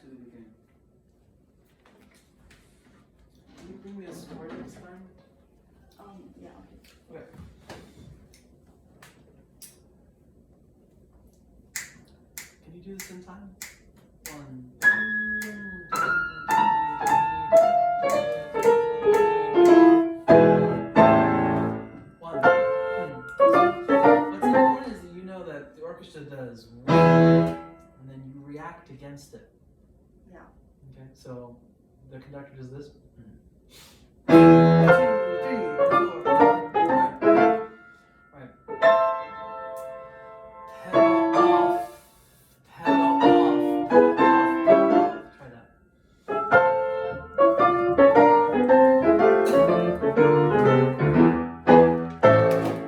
to the beginning. Can you bring me a score next time? Yeah, okay. Okay. Can you do this in time? 1, 2, 1. What's important is that you know that the orchestra does 1, and then you react against it. Yeah. Okay, so the conductor does this. 1, 2, 3, 4. Right. Pedal off. Pedal off. Pedal off. Pedal off. Try that.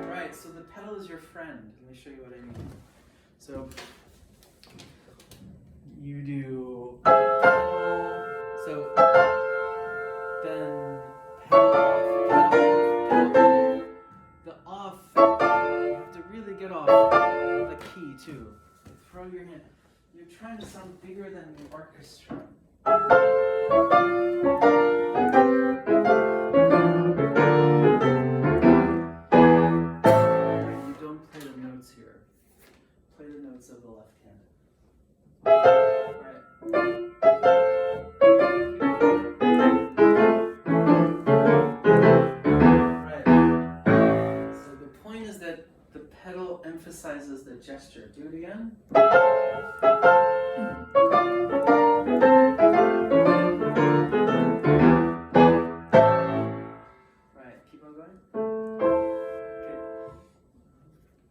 Right, so the pedal is your friend. Let me show you what I mean. So you do pedal. So then pedal off, pedal off. The off, you have to really get off the key too. You throw your hand. You're trying to sound bigger than the orchestra. Right, you don't play the notes here. Play the notes of the left hand. Right. The pedal emphasizes the gesture. Do it again. Right, keep on going. Okay.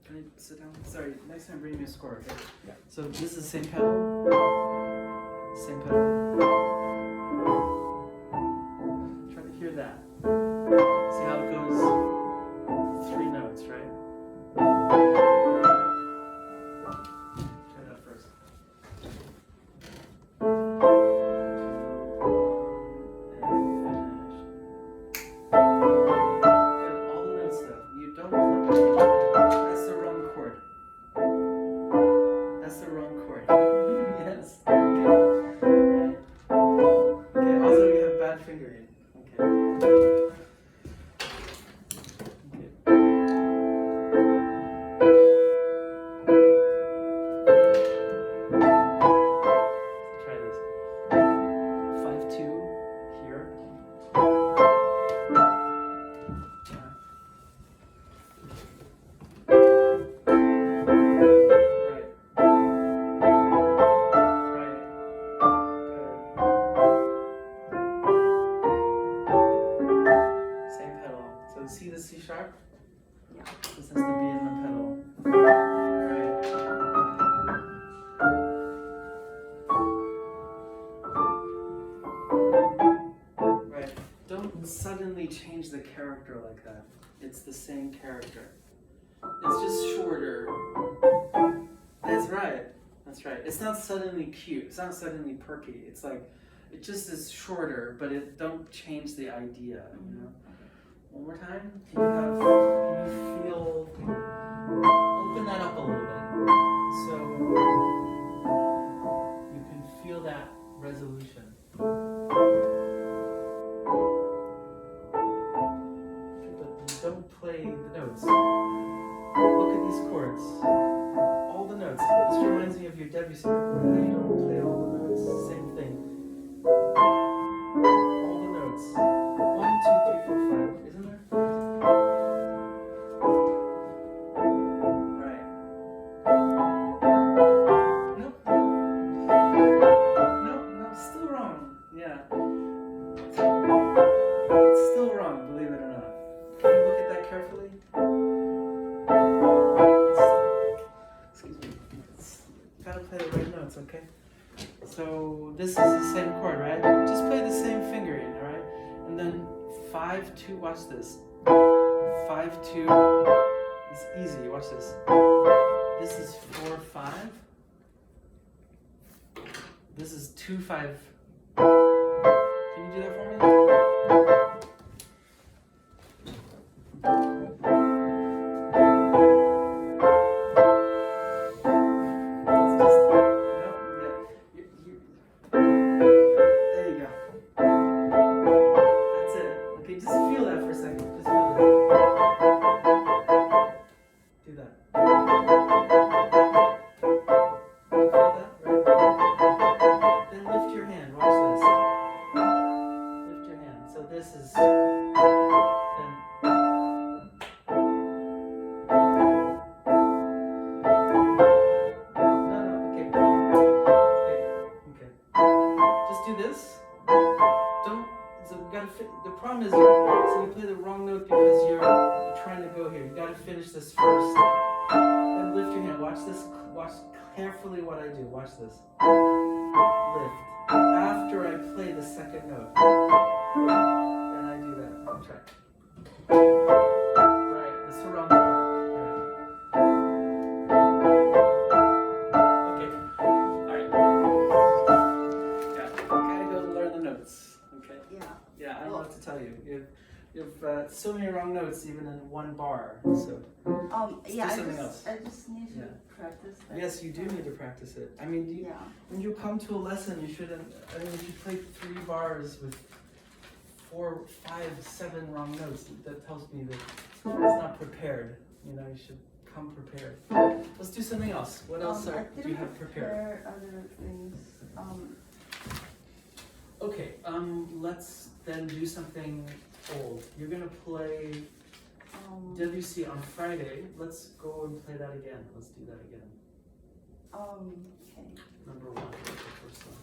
Can I sit down? Sorry, next time bring me a score, okay? Yeah. So this is the same pedal. Same pedal. Try to hear that. See how it goes? 3 notes, right? Try that first. See the C sharp? Yeah. This has to be in the pedal. Right. Don't suddenly change the character like that. It's the same character. It's just shorter. That's right. That's right. It's not suddenly cute. It's not suddenly perky. It's like, it just is shorter, but it don't change the idea, you know? One more time. Can you feel, open that up a little bit. So you can feel that resolution. But don't play the notes. Look at these chords. All the notes. This reminds me of your Debussy. You don't play all the notes. Same thing. All the notes. 1, 2, 3, 4, 5. Isn't there? Right. No, still wrong. Yeah. It's still wrong, believe it or not. Can you look at that carefully? Excuse me. Gotta play the right notes, okay? So this is the same chord, right? Just play the same fingering, alright? And then 5, 2, watch this. 5, 2, it's easy, watch this. This is 4, 5. This is 2, 5. Can you do that for me? It's just, problem is you play the wrong note because you're trying to go here. You got to finish this first. Then lift your hand. Watch this. Watch carefully what I do. Watch this. Lift. After I play the second note. Then I do that. I'll try. Right. This is the wrong note. Okay. Alright. Yeah. Gotta go learn the notes. Okay. Yeah. Yeah, I don't know what to tell you. You've so many wrong notes even in one bar. So Yeah, do something else. I just need to practice that. Yes, you do need to practice it. I mean, Yeah. when you come to a lesson, you shouldn't. I mean, if you play 3 bars with 4, 5, 7 wrong notes, that tells me that it's not prepared. You know, you should come prepared. Let's do something else. What else do you have prepared? Prepare other things. Okay. Let's then do something old. You're gonna play WC on Friday. Let's go and play that again. Let's do that again. Okay. Number 1. What's the first one?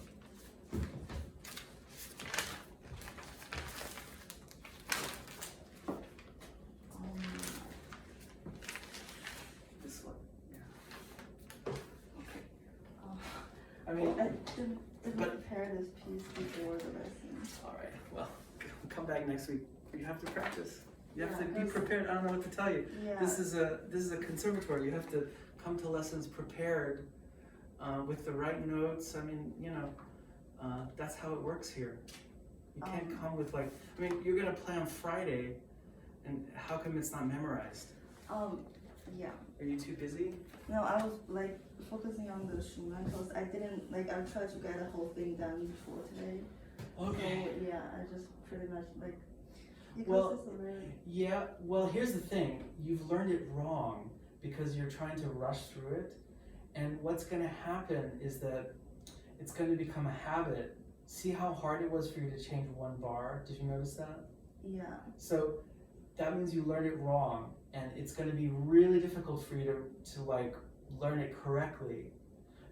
This one. Yeah. Okay. I mean, I didn't prepare this piece before the lesson. all right. Well, come back next week. You have to practice. You have Yeah, to be prepared. I don't know what to tell you. Yeah. This is a conservatory. You have to come to lessons prepared with the right notes. I mean, you know, that's how it works here. You can't come with like. I mean, you're gonna play on Friday, and how come it's not memorized? Yeah. Are you too busy? No, I was like focusing on the Schumann because I didn't like. I tried to get the whole thing done before today. Okay. So, yeah, I just pretty much like. Because Well, it's a very. yeah. Well, here's the thing. You've learned it wrong because you're trying to rush through it, and what's going to happen is that it's going to become a habit. See how hard it was for you to change 1 bar? Did you notice that? Yeah. So that means you learned it wrong, and it's going to be really difficult for you to like learn it correctly.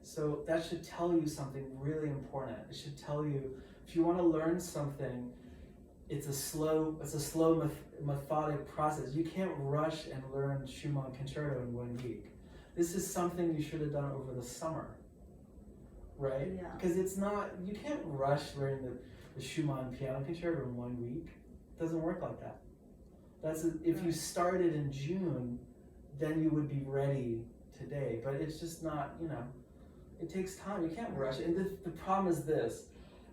So that should tell you something really important. It should tell you if you want to learn something, it's a slow methodic process. You can't rush and learn Schumann concerto in 1 week. This is something you should have done over the summer, right? Yeah. Because it's not, you can't rush learning the Schumann piano concerto in 1 week. It doesn't work like that. If you started in June, then you would be ready today. But it's just not, you know, it takes time. You can't rush it. And the problem is this.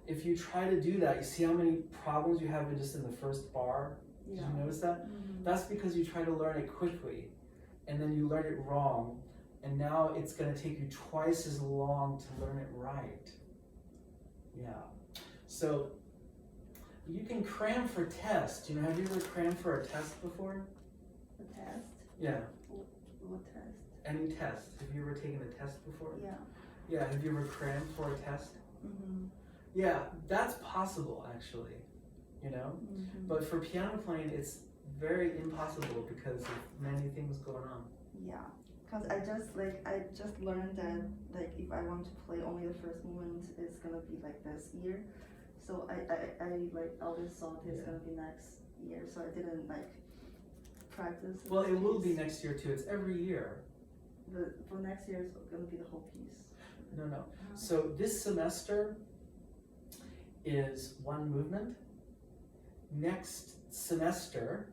If you try to do that, you see how many problems you have just in the first bar? Yeah. Did you notice that? Mm-hmm. That's because you try to learn it quickly, and then you learn it wrong, and now it's going to take you twice as long to learn it right. Yeah. So you can cram for tests. You know, have you ever crammed for a test before? A test? Yeah. What test? Any test. Have you ever taken a test before? Yeah. Yeah. Have you ever crammed for a test? Mm-hmm. Yeah, that's possible actually. You know, but for piano playing, it's very impossible because of many things going on. Yeah, because I just learned that like if I want to play only the first movement, it's gonna be like this year. So I like always thought it's gonna be next year. So I didn't like practice. Well, it will be next year too. It's every year. But for next year, it's gonna be the whole piece. No. So this semester is 1 movement. Next semester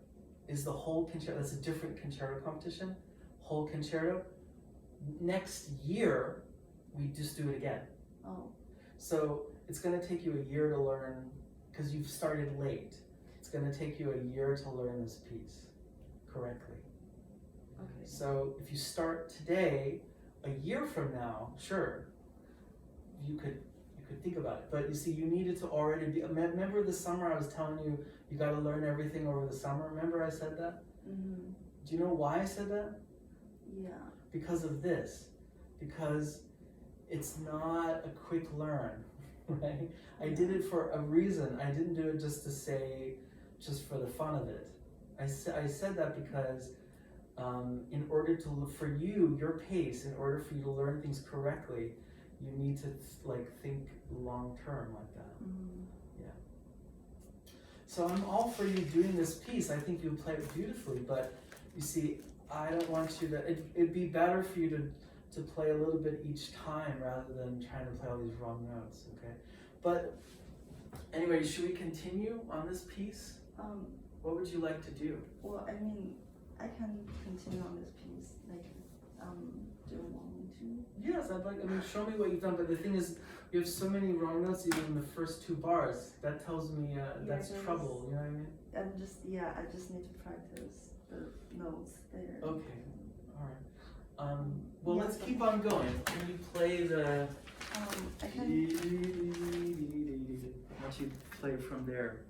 is the whole concerto. That's a different concerto competition. Whole concerto. Next year, we just do it again. Oh. So it's going to take you a year to learn because you've started late. It's going to take you a year to learn this piece correctly. Okay. So if you start today, a year from now, sure, you could think about it. But you see, you needed to already be. Remember the summer I was telling you, you got to learn everything over the summer? Remember I said that? Mm-hmm. Do you know why I said that? Yeah. Because of this. Because it's not a quick learn, right? I did it for a reason. I didn't do it just to say, just for the fun of it. I said that because in order to look for you, your pace, in order for you to learn things correctly, you need to think long term like that. Mm-hmm. Yeah. So I'm all for you doing this piece. I think you play it beautifully, but you see, I don't want you to. It'd be better for you to play a little bit each time rather than trying to play all these wrong notes. Okay, but anyway, should we continue on this piece? What would you like to do? Well, I mean, I can continue on this piece. Like, do you want me to? Yes, I'd like. I mean, show me what you've done. But the thing is, you have so many wrong notes even in the first two bars. That tells me that's trouble. You know what I mean? I just need to practice the notes there. Okay, all right. Well, let's keep on going. Can you play the? I can. Why don't you play from there?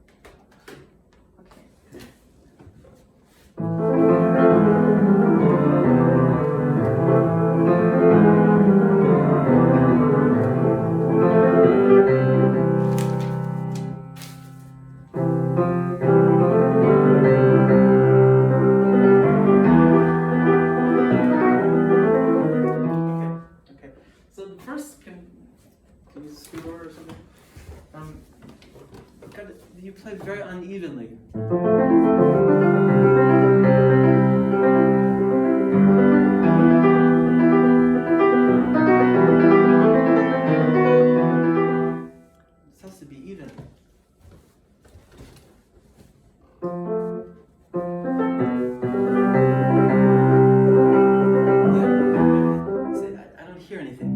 Okay. So the first, can you scoot over or something? You played very unevenly. It has to be even. Yeah. See, I don't hear anything.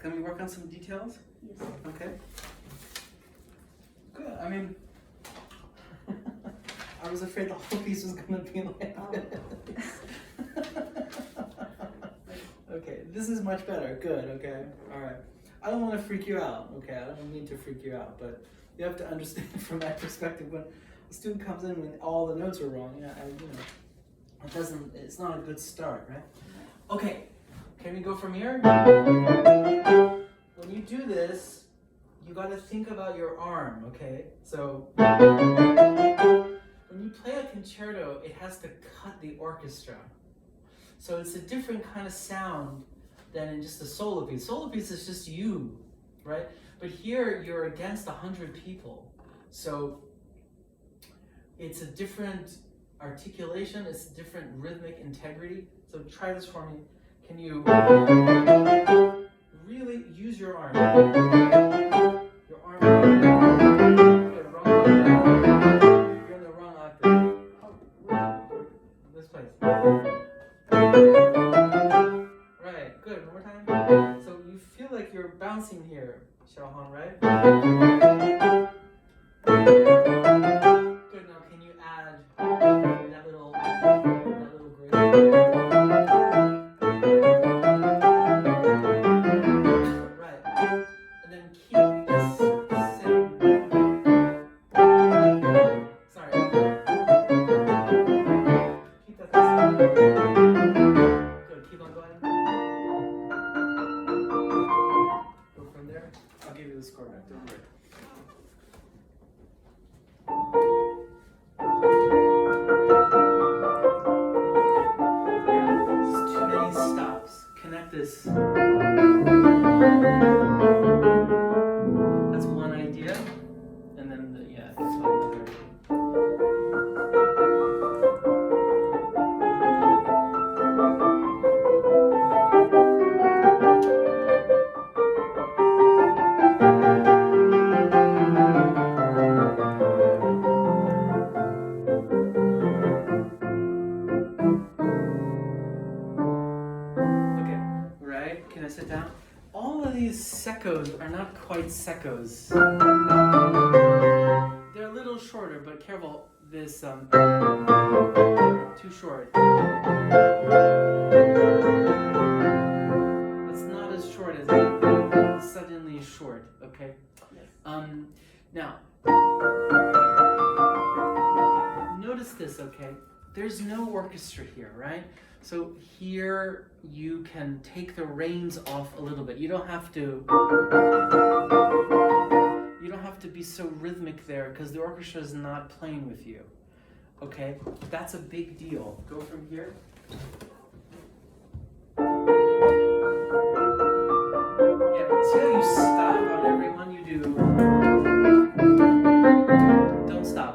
Can we work on some details? Yes. Okay. Good. I mean, I was afraid the whole piece was going to be like this. Okay, this is much better. Good. Okay. All right. I don't want to freak you out. Okay, I don't mean to freak you out, but you have to understand from my perspective when a student comes in when all the notes are wrong. Yeah, it doesn't. It's not a good start, right? Okay. Can we go from here? When you do this, you got to think about your arm, okay? So when you play a concerto, it has to cut the orchestra. So it's a different kind of sound than in just a solo piece. Solo piece is just you, right? But here you're against 100 people. So it's a different articulation, it's a different rhythmic integrity. So try this for me. Can you really use your arm? Your arm. You're in the wrong octave. This place. Right, good. One more time. So you feel like you're bouncing here, Xiaohong, right? Good. Now can you add that little grade? you the score back. Don't worry. Yeah, there's too many stops. Connect this. That's one idea, and then that's another. Okay, right? Can I sit down? All of these secos are not quite secos. They're a little shorter, but careful. This too short. It's not as short as suddenly short. Okay. Yes. Now, notice this. Okay. There's no orchestra here, right? So here you can take the reins off a little bit. You don't have to be so rhythmic there because the orchestra is not playing with you. Okay? That's a big deal. Go from here. Yeah, see how you stop on everyone you do. Don't stop.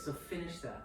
So finish that.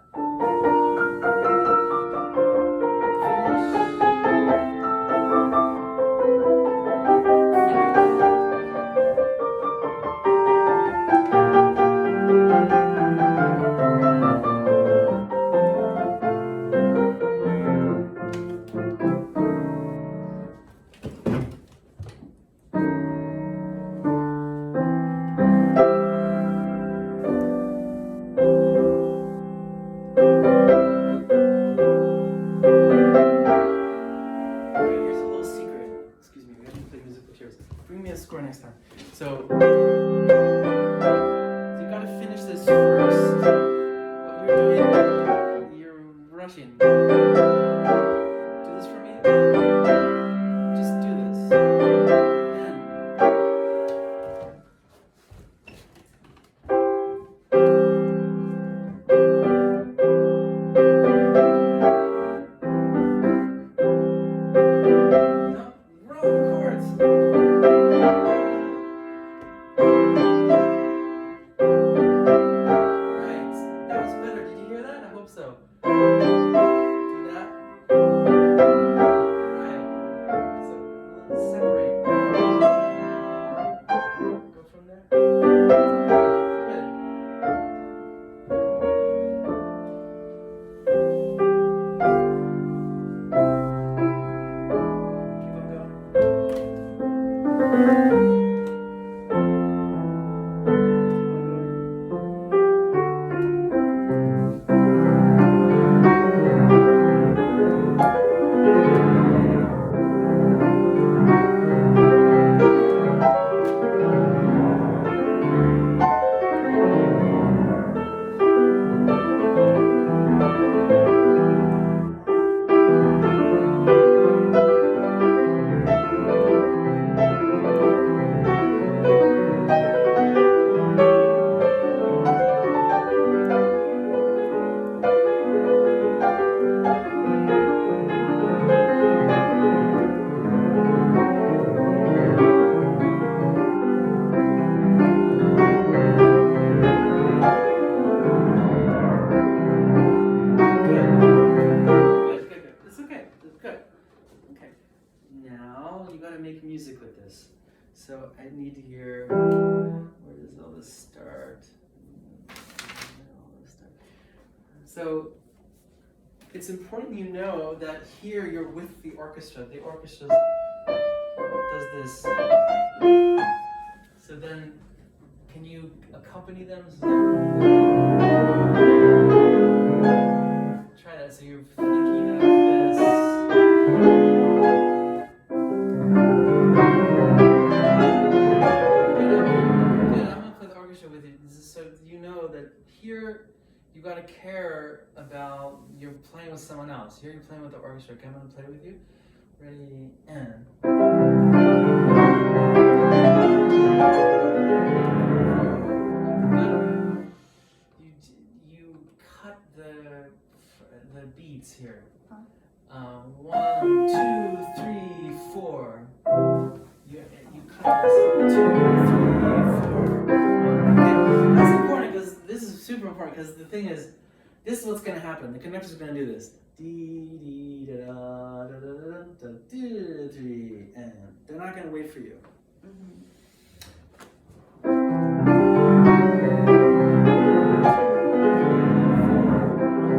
Score next time. So you gotta finish this first. What you're doing, you're rushing. Do this for me. Just do this. No, wrong chords. So, do that. Right. So, let's separate. Go from there. Good. Keep on going. Make music with this. So I need to hear, where does all this start? So it's important you know that here you're with the orchestra. The orchestra does this. So then, can you accompany them? Try that. So you're thinking of this. With it. This is so but you know that here you got to care about you're playing with someone else. Here you're playing with the orchestra. Okay, I'm going to play with you. Ready, and. You cut the beats here. 1, 2, 3, 4. You cut this 2, 3, 4. Okay, that's important because this is super important because the thing is, this is what's going to happen. The conductor's going to do this. Dee dee da da da da da da da dee, and they're not going to wait for you.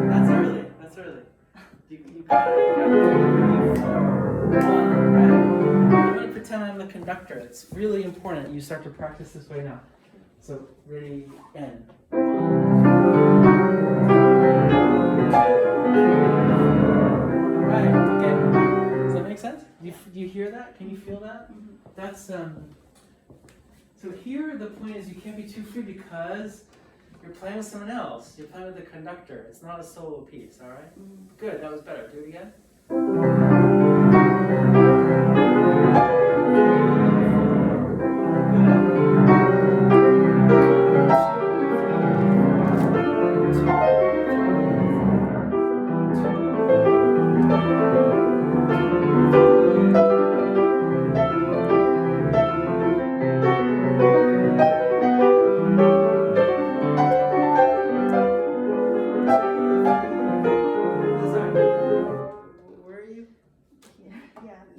That's early. That's early. You got 3, 4, 1, right? I'm going to pretend I'm the conductor. It's really important you start to practice this way now. So ready, and. Right. Okay. Does that make sense? Do you hear that? Can you feel that? That's So here the point is you can't be too free because you're playing with someone else. You're playing with the conductor. It's not a solo piece. All right. Good. That was better. Do it again.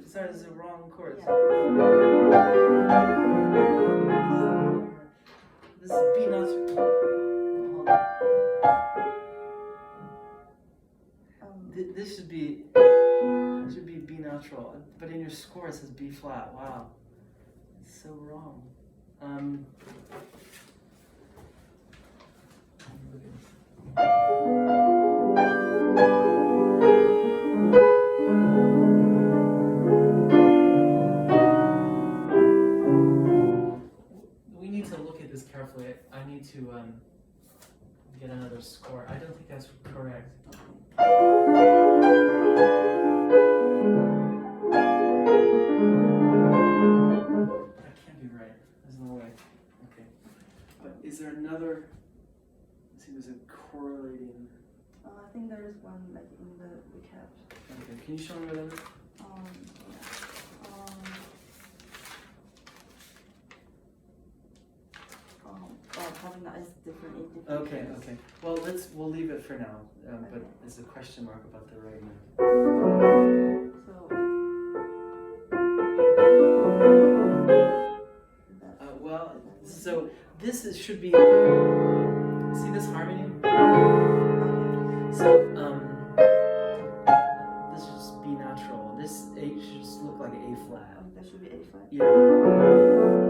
Sorry, this is the wrong chords. This is B natural. Hold on. This should be B natural, but in your score it says B flat. Wow, it's so wrong. We need to look at this carefully. I need to get another score. I don't think that's correct. That can't be right. There's no way. Okay. But is there another? Let's see, there's a correlating. I think there is one like in the recap. Okay. Can you show me what that is? Probably not. It's different in different Okay. cases. Okay. Well, we'll leave it for now. But there's a question mark about the right note. So this should be. See this harmony? So this should just be natural. This A should just look like A flat. That should be A flat. Yeah. Right.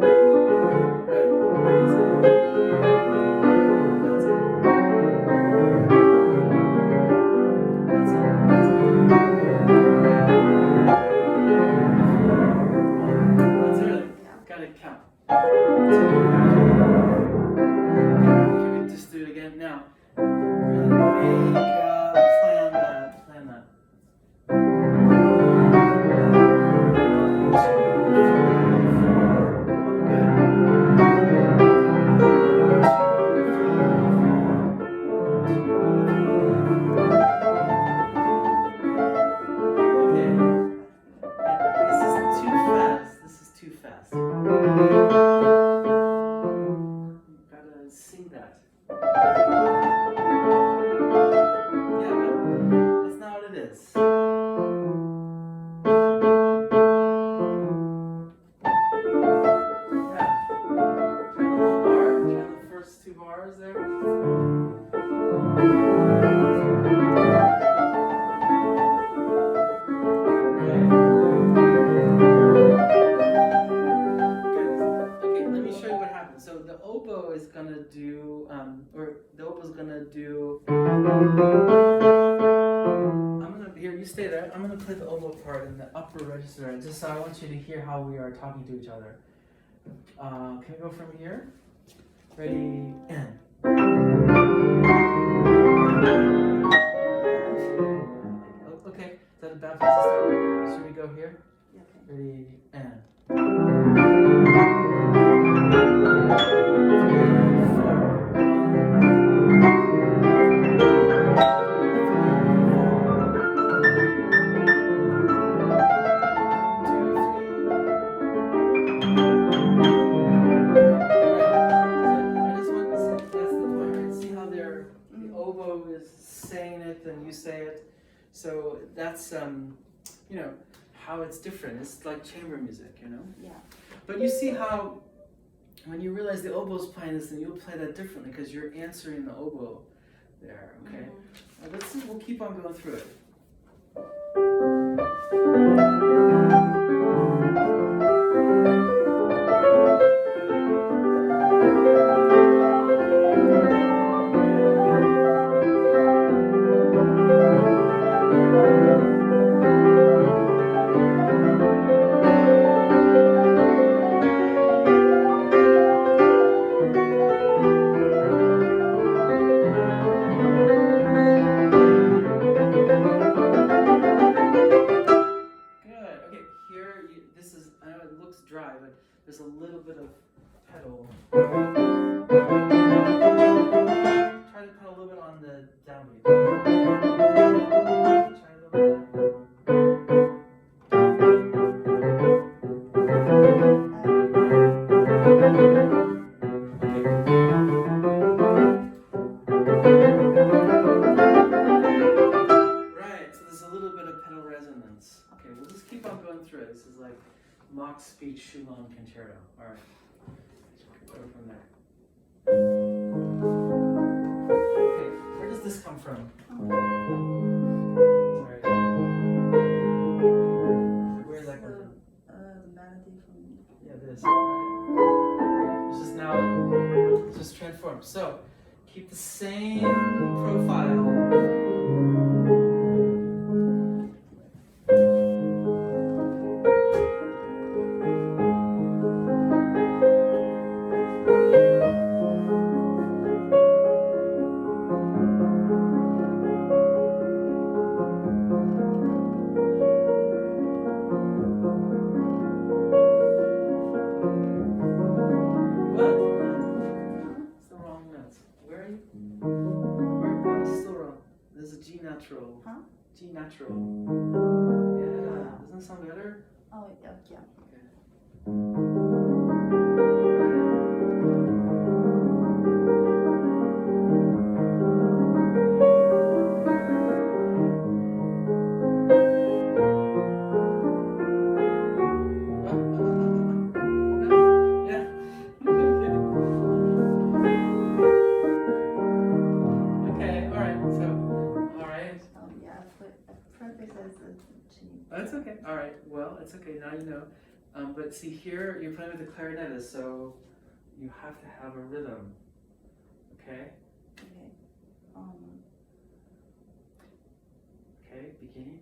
That's early. Gotta count. Can we just do it again now? Plan that. This is too fast. You gotta sing that. Yeah, but that's not what it is. Yeah. Try the whole bar. Try the first 2 bars there. So the oboe is gonna do, here, you stay there. I'm gonna play the oboe part in the upper register, just so I want you to hear how we are talking to each other. Can we go from here? Ready, and. oboe is saying it and you say it. So that's how it's different. It's like chamber music, Yeah. But you see how when you realize the oboe's playing this, then you'll play that differently because you're answering the oboe there. Okay. We'll keep on going through it. Dry, but there's a little bit of pedal. Try to pedal a little bit on the downbeat. Try a little bit. Right, so there's a little bit of pedal resonance. Okay, we'll just keep on going through it. This is like Mach speech Schumann concerto. All right. Go from there. Okay, where does this come from? Sorry. Where does that come from? The melody from. Yeah, this. This is now just transformed. So keep the same profile. Natural. Huh? G natural. Yeah. Doesn't that sound better? Oh, yeah. Okay. That's okay. All right. Well, it's okay. Now you know. But see here, you're playing with the clarinetist, so you have to have a rhythm. Okay. Okay. Okay. Beginning.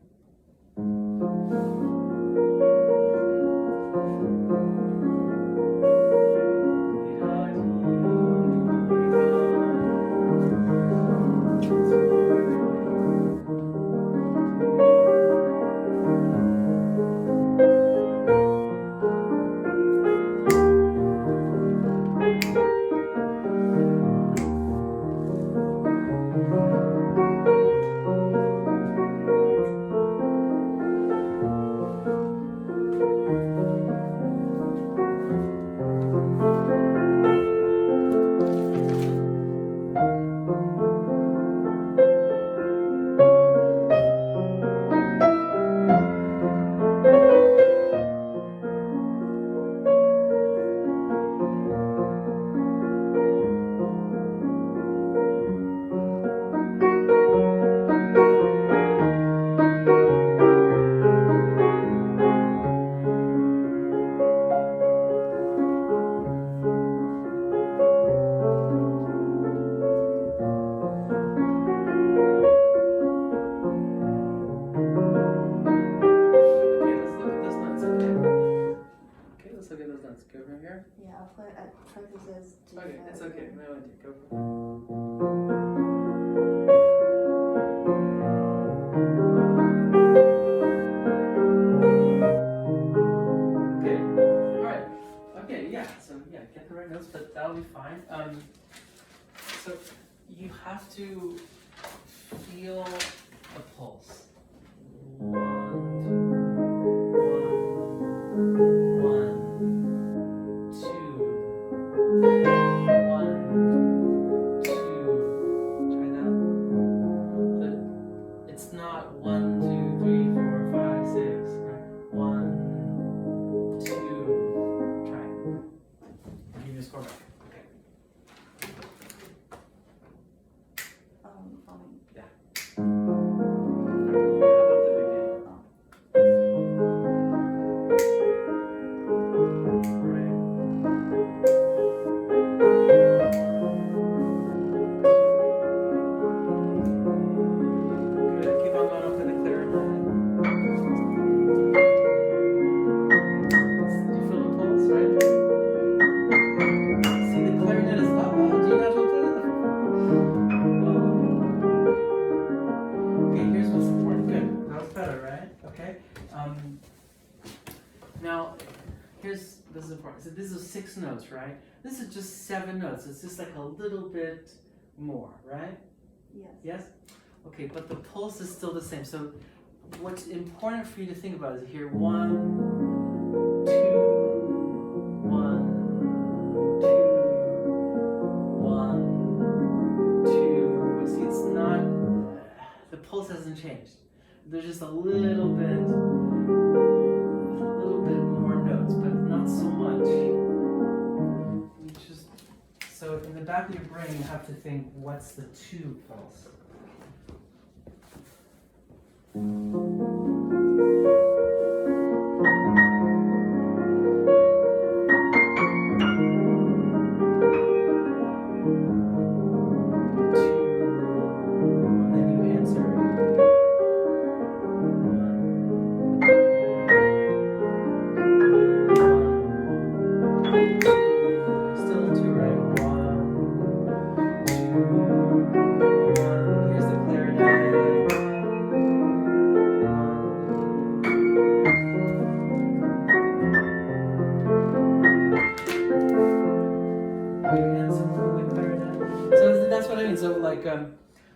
Go from here? Yeah, I'll practice as G. Okay, it's okay. No idea. Go from Okay. Alright. Okay, yeah. So yeah, get the right notes, but that'll be fine. So you have to feel the pulse. 1, 2, 1, 2. Try that. How about the beginning? Right. Good. Keep on going up to the clarinet. Do you feel the pulse, right? See, the clarinet is G natural too. Okay, here's what's important. Good. That was better, right? Okay. Now, this is important. So this is 6 notes, right? This is just 7 notes. It's just like a little bit more, right? Yes. Yes? Okay, but the pulse is still the same. So what's important for you to think about is here 1, 2, 1, 2, 1, 2. See, it's not, the pulse hasn't changed. There's just a little bit more notes, but not so much. So in the back of your brain, you have to think, what's the 2 pulse?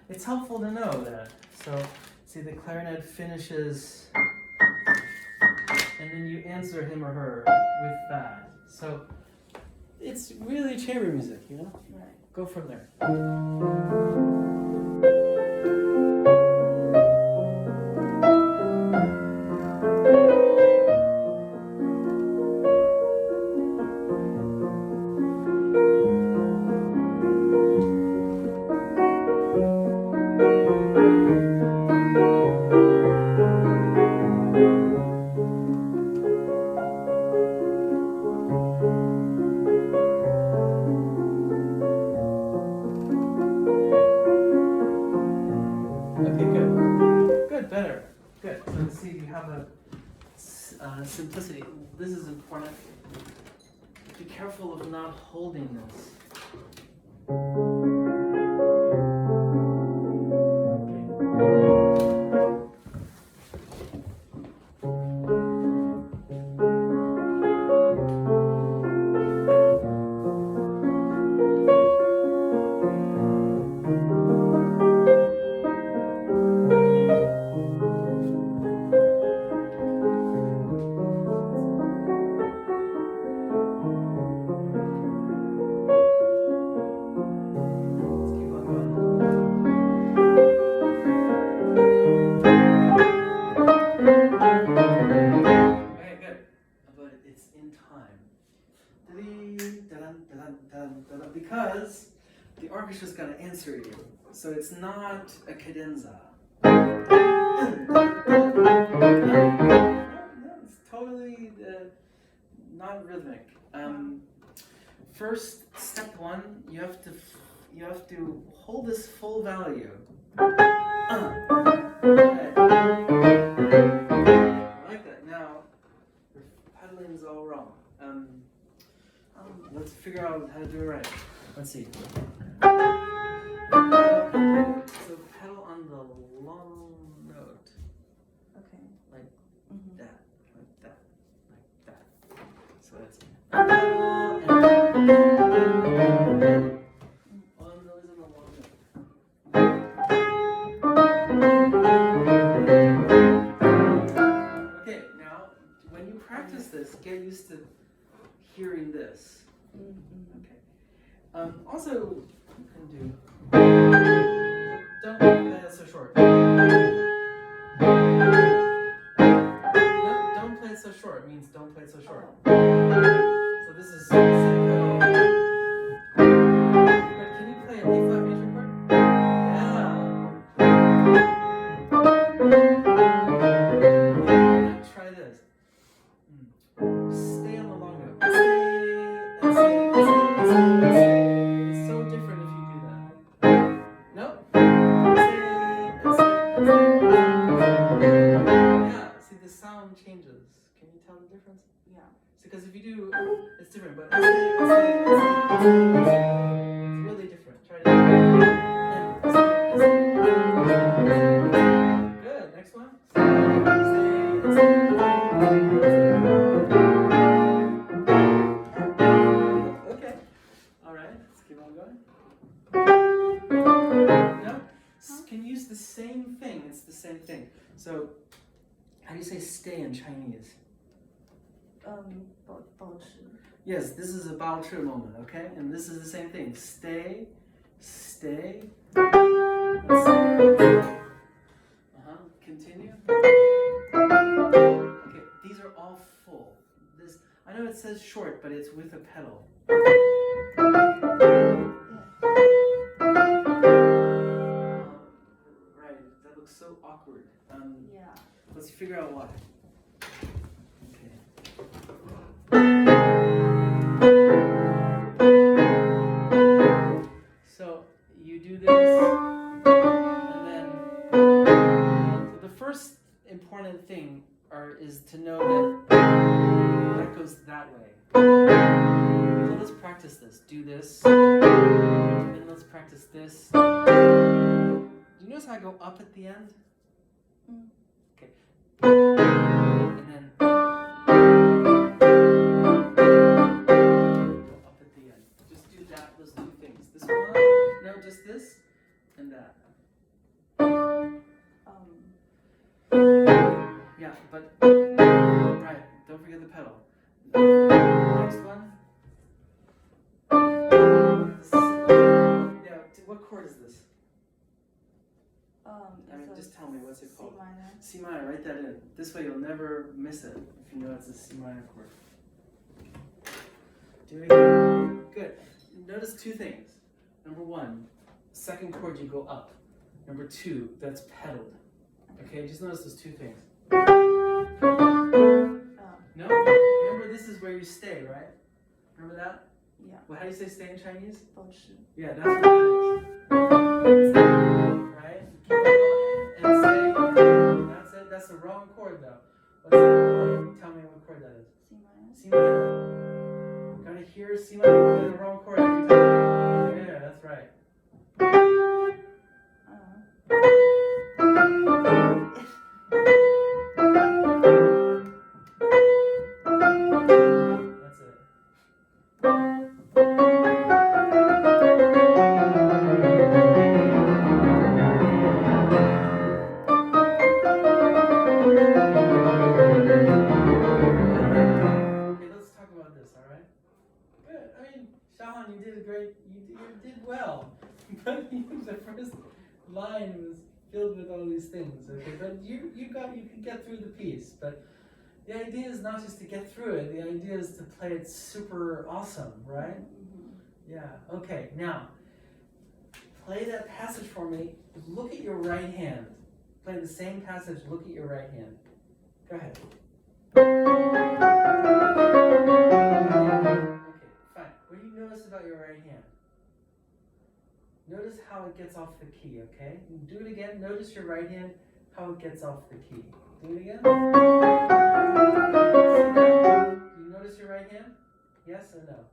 It's helpful to know that. So, see, the clarinet finishes, and then you answer him or her with that. So, it's really chamber music, you know? Right. Go from there. Simplicity. This is important. Be careful of not holding this. Because the orchestra's going to answer you. So it's not a cadenza. No, it's totally not rhythmic. First, step 1, you have to hold this full value. Okay. Like that. Now, your pedaling's all wrong. Let's figure out how to do it right. Let's see. So pedal on the long note. Okay. Like that, like that, like that. So that's on the long note. Okay, now when you practice this, get used to hearing this. Okay. Also, you can do. Don't play that so short. No, don't play it so short. It means don't play it so short. So this is same pedal. But can you play an A flat major chord? Yeah. No? Can use the same thing. It's the same thing. So, how do you say stay in Chinese? 保持. Yes, this is a 保持 moment, okay? And this is the same thing. Stay, stay. Continue. Okay, these are all full. This, I know it says short, but it's with a pedal. Right, that looks so awkward. Yeah. Let's figure out why. Okay. So you do this, and then so the first important thing is to know that goes that way. So let's practice this. Do this, and then let's practice this. Do you notice how I go up at the end? Okay. And then go up at the end. Just do that, those two things. This one, no, just this and that. Yeah, but right, don't forget the pedal. Next one. Yeah, what chord is this? I mean, just tell me, what's it called? C minor. C minor, write that in. This way you'll never miss it if you know it's a C minor chord. Do it again. Good. Notice two things. Number one, second chord you go up. Number two, that's pedaled. Okay, just notice those two things. No? Remember, this is where you stay, right? Remember that? Yeah. Well, how do you say stay in Chinese? 保持. Yeah, that's what that is. Right? Keep on going and stay. That's it. That's the wrong chord, though. What's that chord? Tell me what chord that is. C minor. C minor. Gotta hear C minor. Play the wrong chord every time. Yeah, that's right. That's it. Okay, let's talk about this, all right? Good. I mean, Shahan, you did you did well. But the first line was filled with all these things, okay? But you could get through the piece. But the idea is not just to get through it. The idea is to play it super awesome, right? Yeah. Okay. Now, play that passage for me. Look at your right hand. Play the same passage. Look at your right hand. Go ahead. Okay, fine. What do you notice about your right hand? Notice how it gets off the key, okay? Do it again. Notice your right hand, how it gets off the key. Do it again. Do you notice your right hand? Yes or no?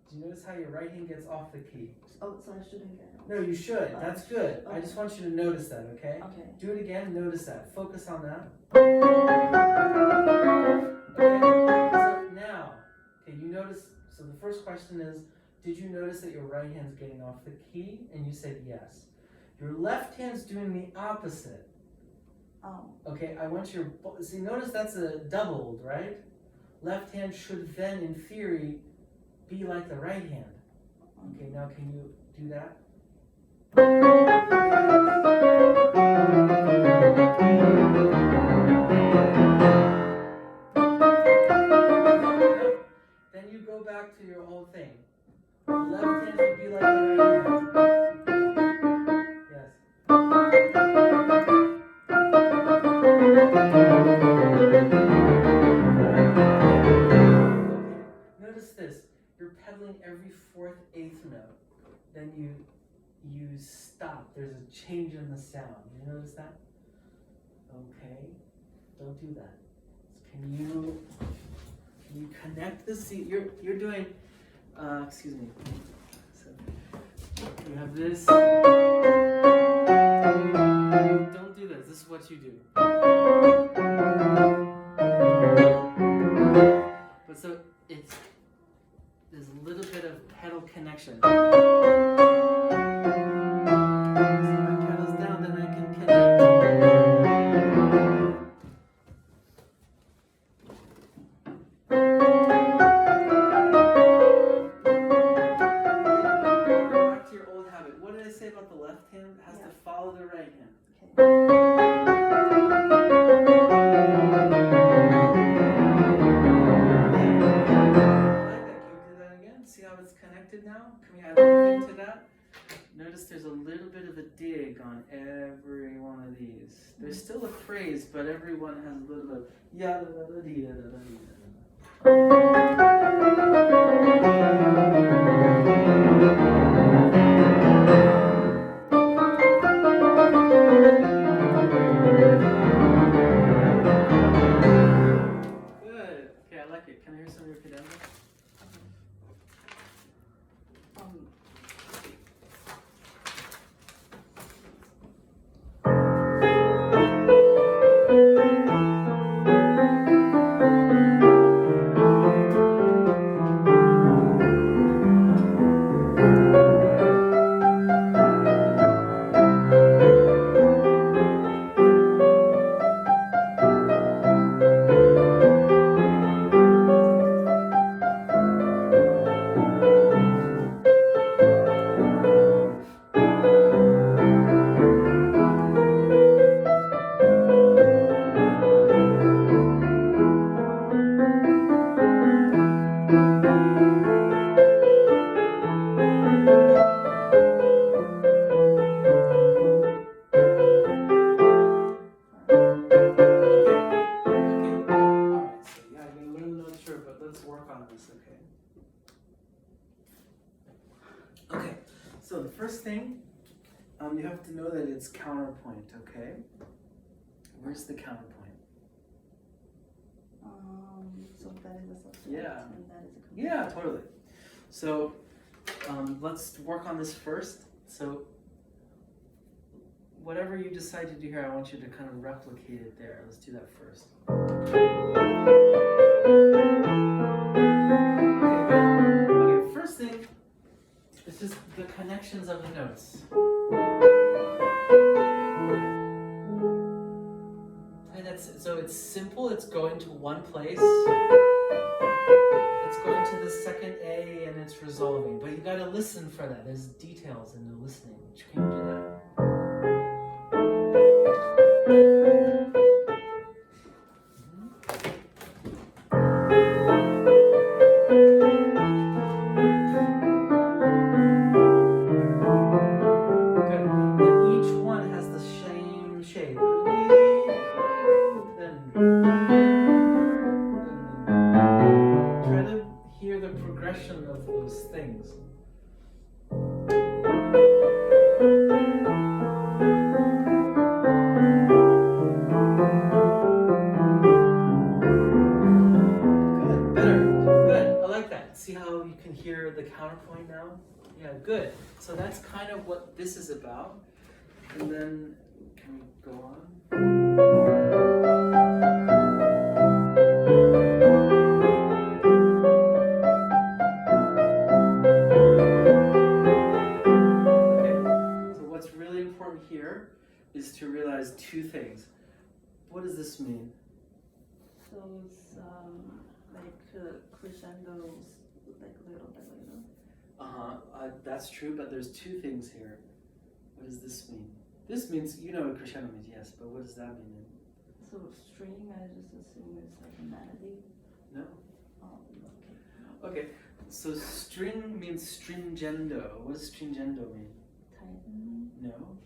Do you notice how your right hand gets off the key? Oh, so I shouldn't get it. No, you should. That's good. Okay. I just want you to notice that, okay? Okay. Do it again. Notice that. Focus on that. Okay. So now, okay, you notice. So the first question is, did you notice that your right hand's getting off the key? And you said yes. Your left hand's doing the opposite. Oh. Okay, I want your, see, notice that's a doubled, right? Left hand should then, in theory, be like the right hand. Okay, now can you do that? Then you go back to your whole thing. The left hand should be like the right hand. Yes. Okay. Notice this. You're pedaling every fourth, eighth note. Then you stop. There's a change in the sound. You notice that? Okay. Don't do that. Can you connect the C? You're doing. Excuse me. So you have this. Don't do this. This is what you do. But so there's a little bit of pedal connection. what did I say about the left hand? It has to follow the right hand. See how it's connected now? Can we add one thing to that? Notice there's a little bit of a dig on every one of these. There's still a phrase, but every one has a little bit of yada da da dee da da da dee Good. Okay, I like it. Can I hear some of your cadenza? So the first thing, you have to know that it's counterpoint, okay? Where's the counterpoint? So that is a subject. Yeah. And that is a complement. Yeah, totally. So let's work on this first. So whatever you decide to do here, I want you to kind of replicate it there. Let's do that first. Okay, first thing, it's just the connections of the notes. And so it's simple, it's going to one place. It's going to the second A and it's resolving. But you gotta listen for that. There's details in the listening. Can you do that? Of those things. Good, better, good, I like that. See how you can hear the counterpoint now? Yeah, good. So that's kind of what this is about. And then, can we go on? Here is to realize two things. What does this mean? So it's like crescendos, like little by little. That's true, but there's two things here. What does this mean? This means, you know what crescendo means, yes, but what does that mean? So string, I just assume it's like a melody. No. Oh, okay. Okay, so string means stringendo. What does stringendo mean? Tighten? No.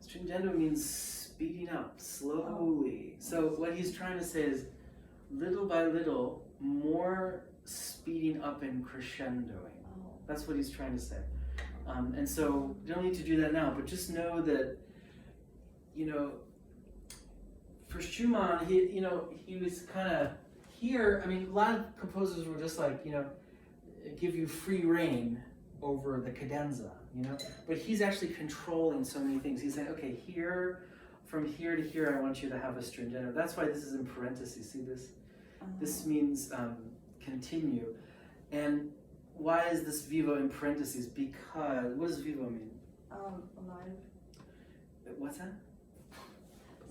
Stringendo means speeding up, slowly. So what he's trying to say is, little by little, more speeding up and crescendoing. That's what he's trying to say. And so you don't need to do that now, but just know that, you know, for Schumann, he was kind of here. I mean, a lot of composers were just like, you know, give you free rein over the cadenza, you know, but he's actually controlling so many things. He's saying, okay, here, from here to here, I want you to have a stringendo. That's why this is in parentheses. See this? This means continue. And why is this vivo in parentheses? Because, what does vivo mean? Alive. What's that?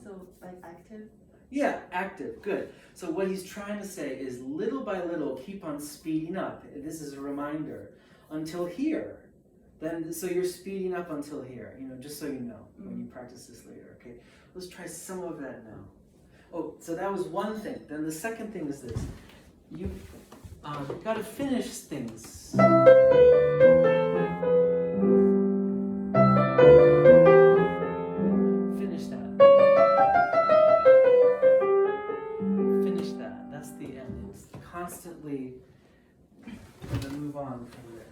So, like active? Yeah, active, good. So what he's trying to say is little by little, keep on speeding up. This is a reminder. Until here. Then, so you're speeding up until here, just so you know, when you practice this later, okay? Let's try some of that now. Oh, so that was one thing. Then the second thing is this. You've got to finish things. Finish that. Finish that. That's the end. It's constantly going to move on from there.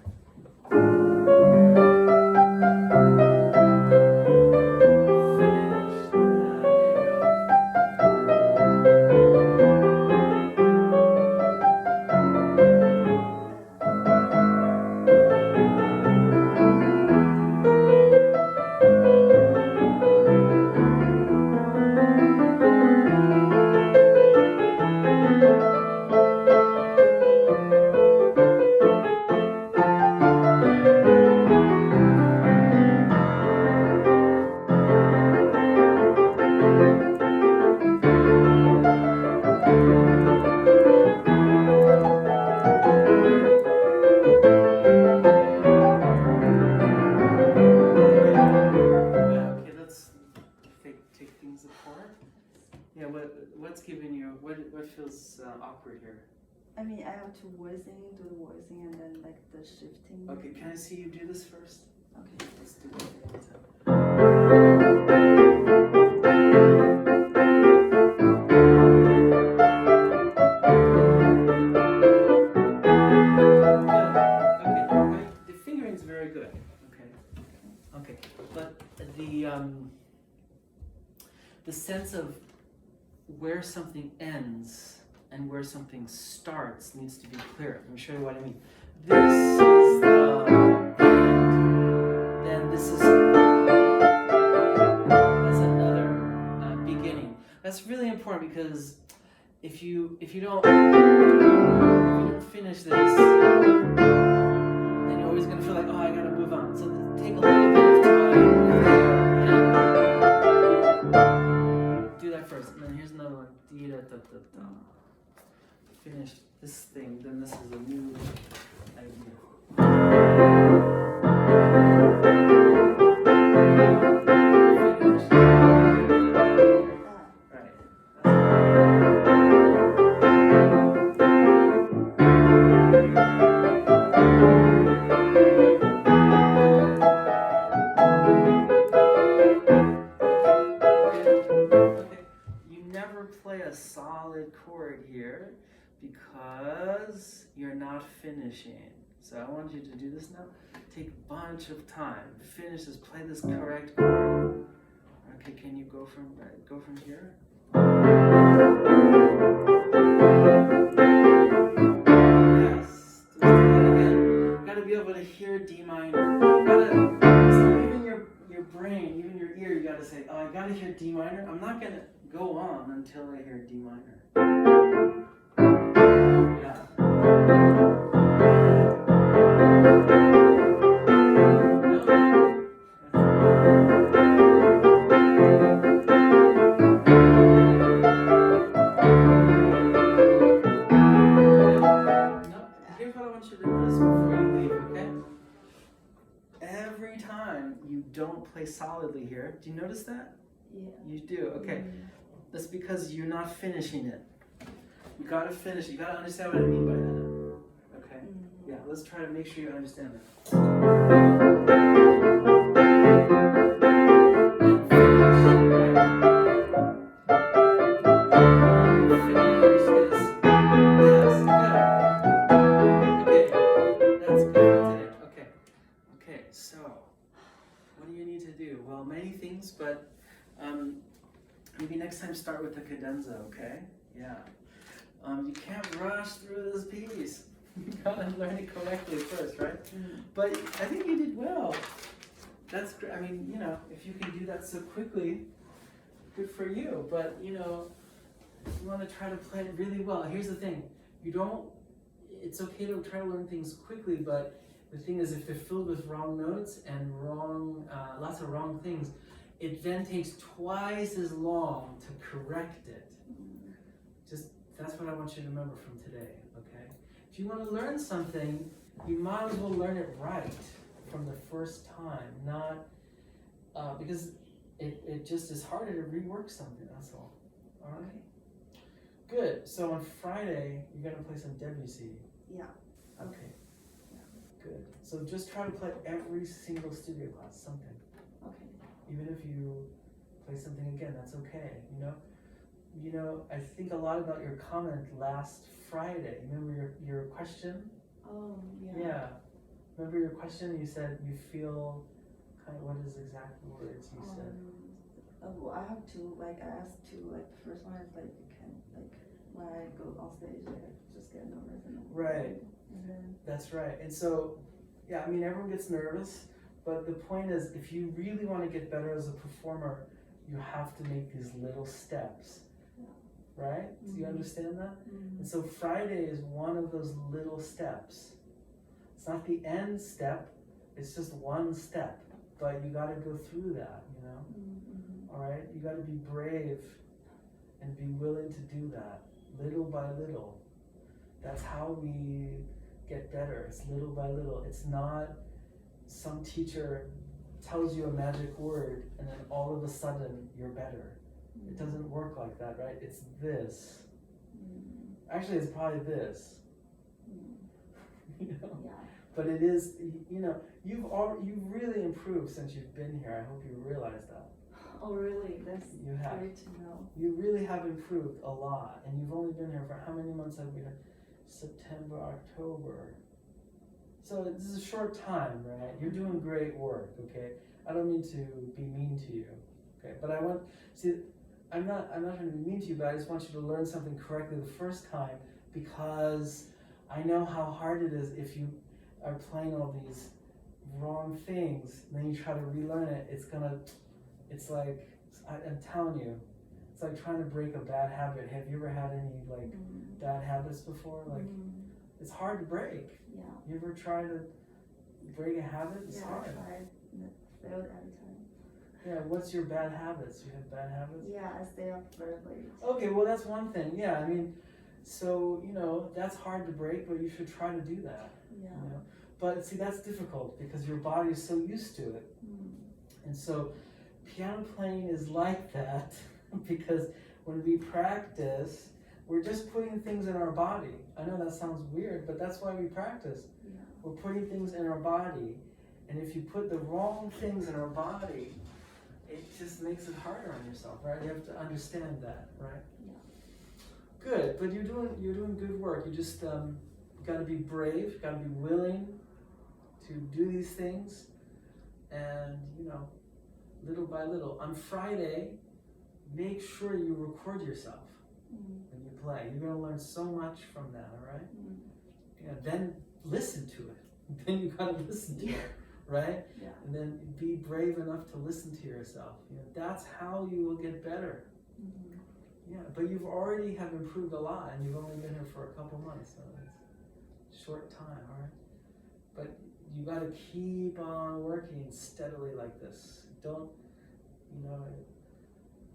What feels awkward here? I mean, I have to do the voicing, and then like the shifting. Okay, can I see you do this first? Okay. Let's do it. The fingering's very good. Okay, but the sense of where something ends and where something starts needs to be clear. Let me show you what I mean. This is the end. Then this is that's another beginning. That's really important because if you don't finish this, then you're always gonna feel like, oh, I gotta move on. So take a little bit of time and do that first. And then here's another one. Finish this thing, then this is a new idea. Play a solid chord here because you're not finishing. So I want you to do this now. Take a bunch of time. Finish this. Play this correct chord. Okay, can you go from here? Yes. Let's do that again. Got to be able to hear D minor. So even your brain, even your ear, you got to say, oh, I got to hear D minor. I'm not gonna go on until I hear D minor. Yeah. No, here's what I want you to notice before you leave, okay? Every time you don't play solidly here, do you notice that? Yeah. You do, okay. That's because you're not finishing it. You gotta finish. You gotta understand what I mean by that. Okay? Yeah, let's try to make sure you understand that. Okay, so what do you need to do? Well, many things, but maybe next time start with the cadenza, okay? Yeah. You can't rush through this piece. You gotta learn it correctly first, right? But I think you did well. That's great. I mean, if you can do that so quickly, good for you. But, you want to try to play it really well. Here's the thing. It's okay to try to learn things quickly, but the thing is, if they're filled with wrong notes and lots of wrong things, it then takes twice as long to correct it. That's what I want you to remember from today, okay? If you want to learn something, you might as well learn it right. from the first time, not because it just is harder to rework something, that's all. All right? Good. So on Friday, you're going to play some Debussy. Yeah. Okay. Yeah. Good. So just try to play every single studio class, something. Okay. Even if you play something again, that's okay, You know, I think a lot about your comment last Friday. Remember your question? Oh, yeah. Yeah. Remember your question? You said you feel kind of, what is the exact words you said? Well, I have to, like, I asked to, like, the first one is, like, you can, like, when I go on stage, like, I just get nervous. Right. And then. That's right. And so, yeah, I mean, everyone gets nervous, but the point is, if you really want to get better as a performer, you have to make these little steps. Right? Do you understand that? And so Friday is one of those little steps. It's not the end step, it's just one step. But you got to go through that, All right? You got to be brave and be willing to do that, little by little. That's how we get better. It's little by little. It's not some teacher tells you a magic word and then all of a sudden you're better. It doesn't work like that, right? It's this. Actually, it's probably this. Yeah. But it is, you've really improved since you've been here. I hope you realize that. Oh, really? That's You have. great to know. You really have improved a lot, and you've only been here for how many months have we been? September, October. So this is a short time, right? You're doing great work, okay? I don't mean to be mean to you, okay? But I'm not trying to be mean to you, but I just want you to learn something correctly the first time, because I know how hard it is if you are playing all these wrong things, and then you try to relearn it, it's like, I'm telling you, it's like trying to break a bad habit. Have you ever had any bad habits before? It's hard to break. Yeah. You ever try to break a habit? It's hard. I tried. It failed every time. Yeah, what's your bad habits? You have bad habits? Yeah, I stay up very late. Okay, well that's one thing. Yeah, I mean, so, that's hard to break, but you should try to do that. Yeah. But see, that's difficult because your body is so used to it. And so piano playing is like that because when we practice, we're just putting things in our body. I know that sounds weird, but that's why we practice. Yeah. We're putting things in our body. And if you put the wrong things in our body, it just makes it harder on yourself, right? You have to understand that, right? Yeah. Good, but you're doing good work. You just got to be brave, got to be willing to do these things, and little by little. On Friday, make sure you record yourself when you play. You're going to learn so much from that, all right? Then listen to it. Then you got to listen to it, right? Yeah. And then be brave enough to listen to yourself. That's how you will get better. Yeah, but you've already have improved a lot, and you've only been here for a couple months, so it's a short time, all right? But you got to keep on working steadily like this. Don't,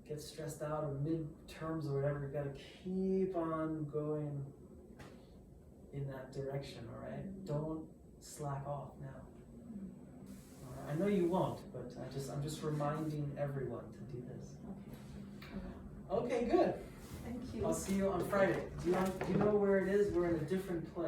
get stressed out or midterms or whatever. You got to keep on going in that direction, all right? Don't slack off now. All right? I know you won't, but I'm just reminding everyone to do this. Okay, good. Thank you. I'll see you on Friday. Do you know where it is? We're in a different place.